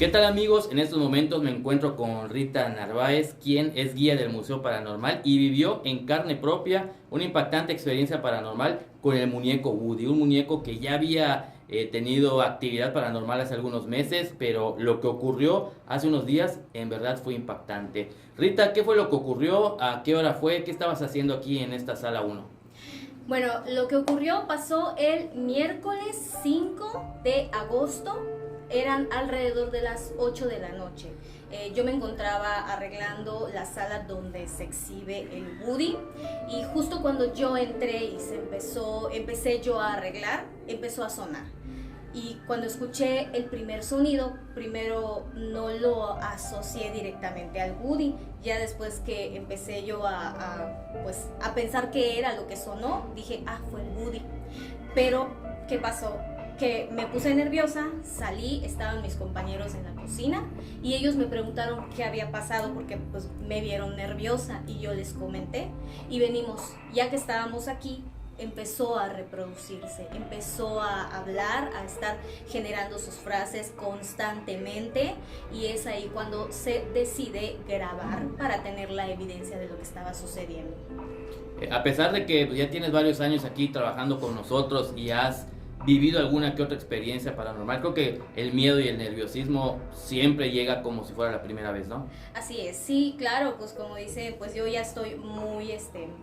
¿Qué tal amigos? En estos momentos me encuentro con Rita Narváez, quien es guía del Museo Paranormal y vivió en carne propia una impactante experiencia paranormal con el muñeco Woody, un muñeco que ya había tenido actividad paranormal hace algunos meses, pero lo que ocurrió hace unos días en verdad fue impactante. Rita, ¿qué fue lo que ocurrió? ¿A qué hora fue? ¿Qué estabas haciendo aquí en esta sala uno? Bueno, lo que ocurrió pasó el miércoles 5 de agosto, eran alrededor de las 8 de la noche. Yo me encontraba arreglando la sala donde se exhibe el Woody y justo cuando yo entré y empecé yo a arreglar, empezó a sonar. Y cuando escuché el primer sonido, primero no lo asocié directamente al Woody. Ya después que empecé yo a pensar qué era lo que sonó, dije, fue el Woody. Pero, ¿qué pasó? Que me puse nerviosa, salí, estaban mis compañeros en la cocina y ellos me preguntaron qué había pasado porque pues me vieron nerviosa y yo les comenté y venimos, ya que estábamos aquí, empezó a reproducirse, empezó a hablar, a estar generando sus frases constantemente y es ahí cuando se decide grabar para tener la evidencia de lo que estaba sucediendo. A pesar de que ya tienes varios años aquí trabajando con nosotros y has vivido alguna que otra experiencia paranormal, creo que el miedo y el nerviosismo siempre llega como si fuera la primera vez, ¿no? Así es, sí, claro, pues como dice, pues yo ya estoy muy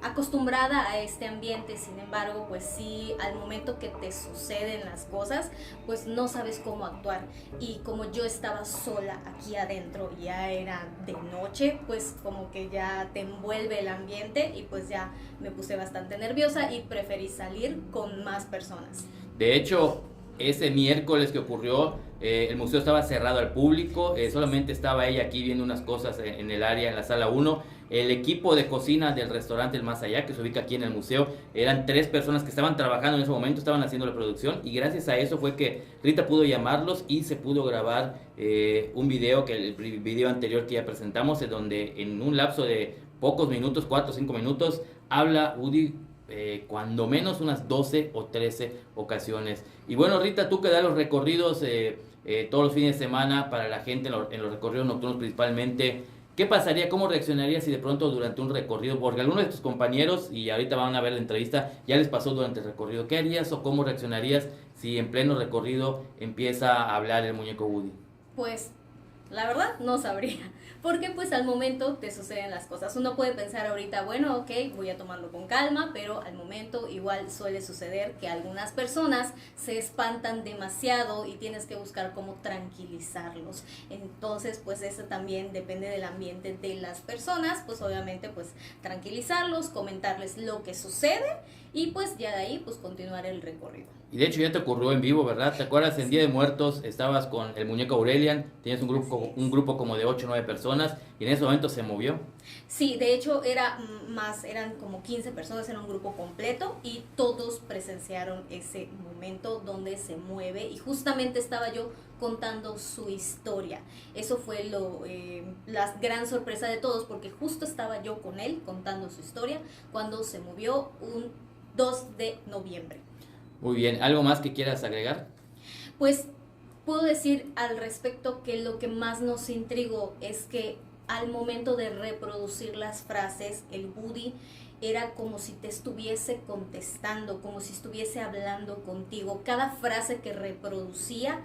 acostumbrada a este ambiente, sin embargo, pues sí, al momento que te suceden las cosas, pues no sabes cómo actuar. Y como yo estaba sola aquí adentro, ya era de noche, pues como que ya te envuelve el ambiente y pues ya me puse bastante nerviosa y preferí salir con más personas. De hecho, ese miércoles que ocurrió, el museo estaba cerrado al público, solamente estaba ella aquí viendo unas cosas en el área, en la sala uno. El equipo de cocina del restaurante El Más Allá, que se ubica aquí en el museo, eran 3 personas que estaban trabajando en ese momento, estaban haciendo la producción y gracias a eso fue que Rita pudo llamarlos y se pudo grabar un video, que el video anterior que ya presentamos, en donde en un lapso de pocos minutos, 4 o 5 minutos, habla Woody cuando menos unas 12 o 13 ocasiones. Y bueno, Rita, tú que das los recorridos todos los fines de semana para la gente en los recorridos nocturnos principalmente, ¿qué pasaría? ¿Cómo reaccionarías si de pronto durante un recorrido, porque algunos de tus compañeros, y ahorita van a ver la entrevista, ya les pasó durante el recorrido, ¿qué harías o cómo reaccionarías si en pleno recorrido empieza a hablar el muñeco Woody? Pues la verdad no sabría, porque pues al momento te suceden las cosas. Uno puede pensar ahorita, bueno, ok, voy a tomarlo con calma, pero al momento igual suele suceder que algunas personas se espantan demasiado y tienes que buscar cómo tranquilizarlos. Entonces pues eso también depende del ambiente de las personas, pues obviamente pues tranquilizarlos, comentarles lo que sucede y pues ya de ahí pues continuar el recorrido. Y de hecho ya te ocurrió en vivo, ¿verdad? ¿Te acuerdas? En Día de Muertos estabas con el muñeco Aurelian, tienes un grupo como de 8 o 9 personas y en ese momento se movió. Sí, de hecho eran como 15 personas, era un grupo completo y todos presenciaron ese momento donde se mueve y justamente estaba yo contando su historia. Eso fue la gran sorpresa de todos porque justo estaba yo con él contando su historia cuando se movió un 2 de noviembre. Muy bien, ¿algo más que quieras agregar? Pues puedo decir al respecto que lo que más nos intrigó es que al momento de reproducir las frases, el Woody era como si te estuviese contestando, como si estuviese hablando contigo. Cada frase que reproducía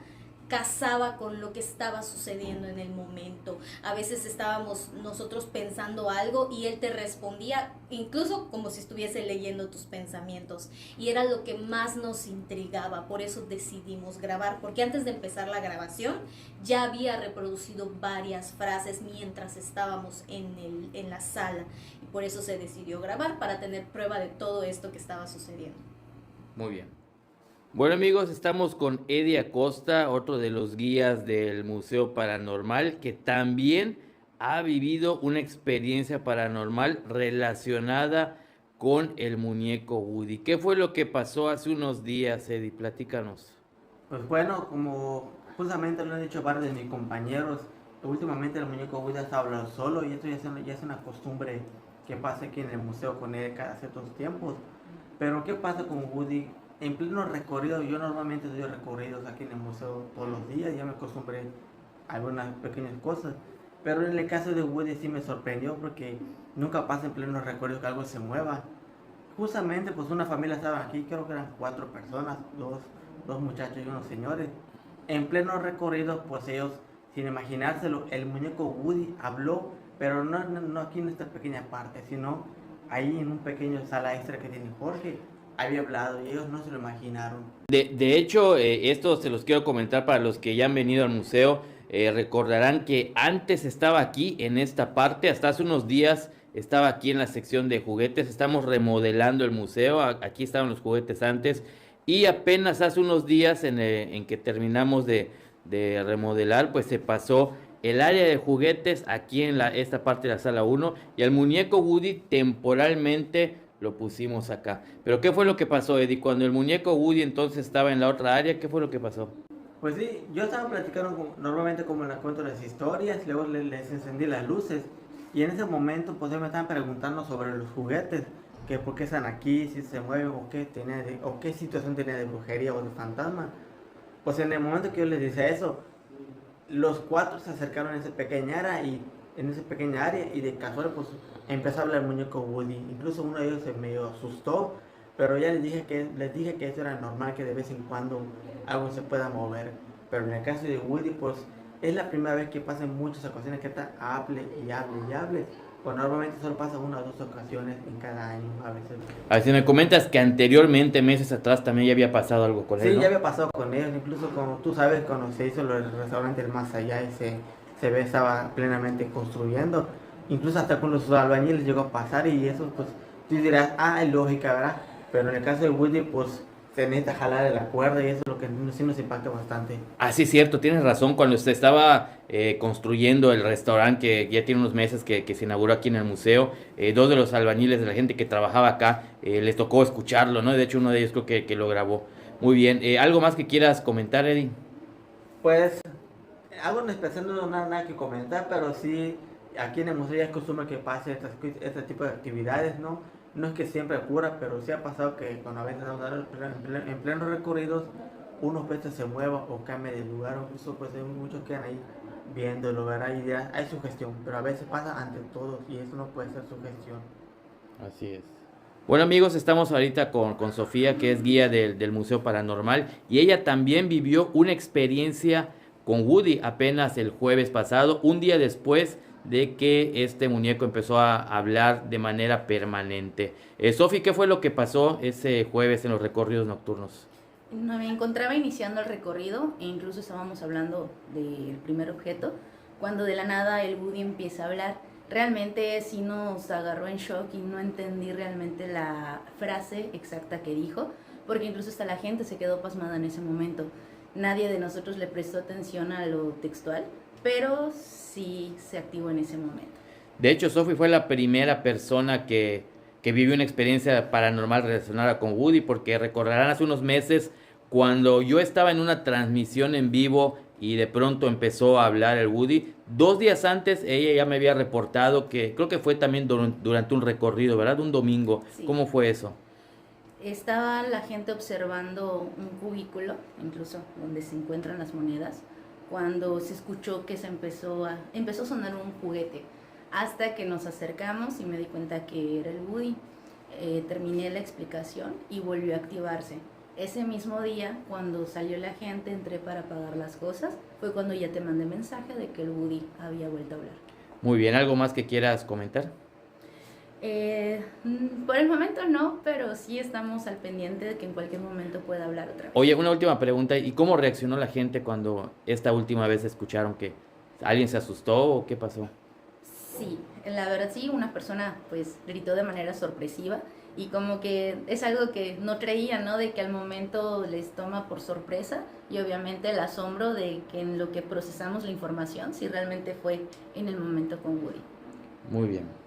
casaba con lo que estaba sucediendo en el momento. A veces estábamos nosotros pensando algo y él te respondía incluso como si estuviese leyendo tus pensamientos. Y era lo que más nos intrigaba, por eso decidimos grabar, porque antes de empezar la grabación ya había reproducido varias frases mientras estábamos en la sala. Y por eso se decidió grabar, para tener prueba de todo esto que estaba sucediendo. Muy bien. Bueno amigos, estamos con Eddie Acosta, otro de los guías del Museo Paranormal, que también ha vivido una experiencia paranormal relacionada con el muñeco Woody. ¿Qué fue lo que pasó hace unos días, Eddie? Platícanos. Pues bueno, como justamente lo han dicho varios de mis compañeros, últimamente el muñeco Woody está hablando solo y esto ya es una costumbre que pasa aquí en el museo con él cada ciertos tiempos. Pero ¿qué pasa con Woody? En pleno recorrido, yo normalmente doy recorridos aquí en el museo todos los días, ya me acostumbré algunas pequeñas cosas. Pero en el caso de Woody sí me sorprendió porque nunca pasa en pleno recorrido que algo se mueva. Justamente pues una familia estaba aquí, creo que eran 4 personas, dos muchachos y unos señores. En pleno recorrido pues ellos, sin imaginárselo, el muñeco Woody habló, pero no aquí en esta pequeña parte, sino ahí en un pequeño sala extra que tiene Jorge, había hablado y ellos no se lo imaginaron. De hecho, esto se los quiero comentar para los que ya han venido al museo. Recordarán que antes estaba aquí en esta parte, hasta hace unos días estaba aquí en la sección de juguetes. Estamos remodelando el museo, aquí estaban los juguetes antes y apenas hace unos días en que terminamos de remodelar, pues se pasó el área de juguetes aquí en esta parte de la sala 1 y al muñeco Woody temporalmente lo pusimos acá. Pero ¿qué fue lo que pasó, Eddie? Cuando el muñeco Woody entonces estaba en la otra área, ¿qué fue lo que pasó? Pues sí, yo estaba platicando normalmente como les cuento las historias, luego les encendí las luces y en ese momento pues ellos me estaban preguntando sobre los juguetes, que por qué están aquí, si se mueven o qué situación tenía de brujería o de fantasma. Pues en el momento que yo les dije eso, los 4 se acercaron en esa pequeña área y de casual pues empezó a hablar el muñeco Woody. Incluso uno de ellos se medio asustó, pero ya les dije que eso era normal, que de vez en cuando algo se pueda mover. Pero en el caso de Woody pues es la primera vez que pasa en muchas ocasiones que está hable y hable y hable. Pues normalmente solo pasa 1 o 2 ocasiones en cada año a veces. A ver, si me comentas que anteriormente, meses atrás, también ya había pasado algo con él, Sí, ¿no? ya había pasado con ellos, incluso como tú sabes, cuando se hizo el restaurante El Más Allá y se ve estaba plenamente construyendo, incluso hasta con los albañiles llegó a pasar y eso pues tú dirás, es lógica, ¿verdad? Pero en el caso de Woody pues se necesita jalar de la cuerda y eso es lo que sí nos impacta bastante. Ah, sí, cierto, tienes razón. Cuando se estaba construyendo el restaurante, que ya tiene unos meses que se inauguró aquí en el museo, 2 de los albañiles de la gente que trabajaba acá, les tocó escucharlo, ¿no? De hecho, uno de ellos creo que lo grabó. Muy bien. ¿Algo más que quieras comentar, Eddie? Pues algo en especial no nada que comentar, pero sí aquí en el museo ya es costumbre que pase este tipo de actividades, ¿no? No es que siempre ocurra, pero sí ha pasado que cuando a veces estamos en plenos recorridos, unos veces se mueva o cambie de lugar, o incluso pues hay muchos que quedan ahí viéndolo, ¿verdad? Y ya hay sugestión, pero a veces pasa ante todos y eso no puede ser sugestión. Así es. Bueno amigos, estamos ahorita con Sofía, que es guía del Museo Paranormal, y ella también vivió una experiencia con Woody apenas el jueves pasado, un día después de que este muñeco empezó a hablar de manera permanente. Sofi, ¿qué fue lo que pasó ese jueves en los recorridos nocturnos? Me encontraba iniciando el recorrido e incluso estábamos hablando del primer objeto, cuando de la nada el Woody empieza a hablar. Realmente sí nos agarró en shock y no entendí realmente la frase exacta que dijo, porque incluso hasta la gente se quedó pasmada en ese momento. Nadie de nosotros le prestó atención a lo textual, pero sí se activó en ese momento. De hecho, Sophie fue la primera persona que vivió una experiencia paranormal relacionada con Woody, porque recordarán hace unos meses cuando yo estaba en una transmisión en vivo y de pronto empezó a hablar el Woody. 2 días antes ella ya me había reportado que creo que fue también durante un recorrido, ¿verdad? Un domingo. Sí. ¿Cómo fue eso? Estaba la gente observando un cubículo, incluso donde se encuentran las monedas, cuando se escuchó que empezó a sonar un juguete, hasta que nos acercamos y me di cuenta que era el Woody. Terminé la explicación y volvió a activarse. Ese mismo día, cuando salió la gente, entré para pagar las cosas, fue cuando ya te mandé mensaje de que el Woody había vuelto a hablar. Muy bien, ¿algo más que quieras comentar? Por el momento no, pero sí estamos al pendiente de que en cualquier momento pueda hablar otra vez. Oye, una última pregunta, ¿y cómo reaccionó la gente cuando esta última vez escucharon que alguien se asustó o qué pasó? Sí, la verdad sí, una persona pues gritó de manera sorpresiva y como que es algo que no creían, ¿no? De que al momento les toma por sorpresa y obviamente el asombro de que en lo que procesamos la información, si realmente fue en el momento con Woody. Muy bien.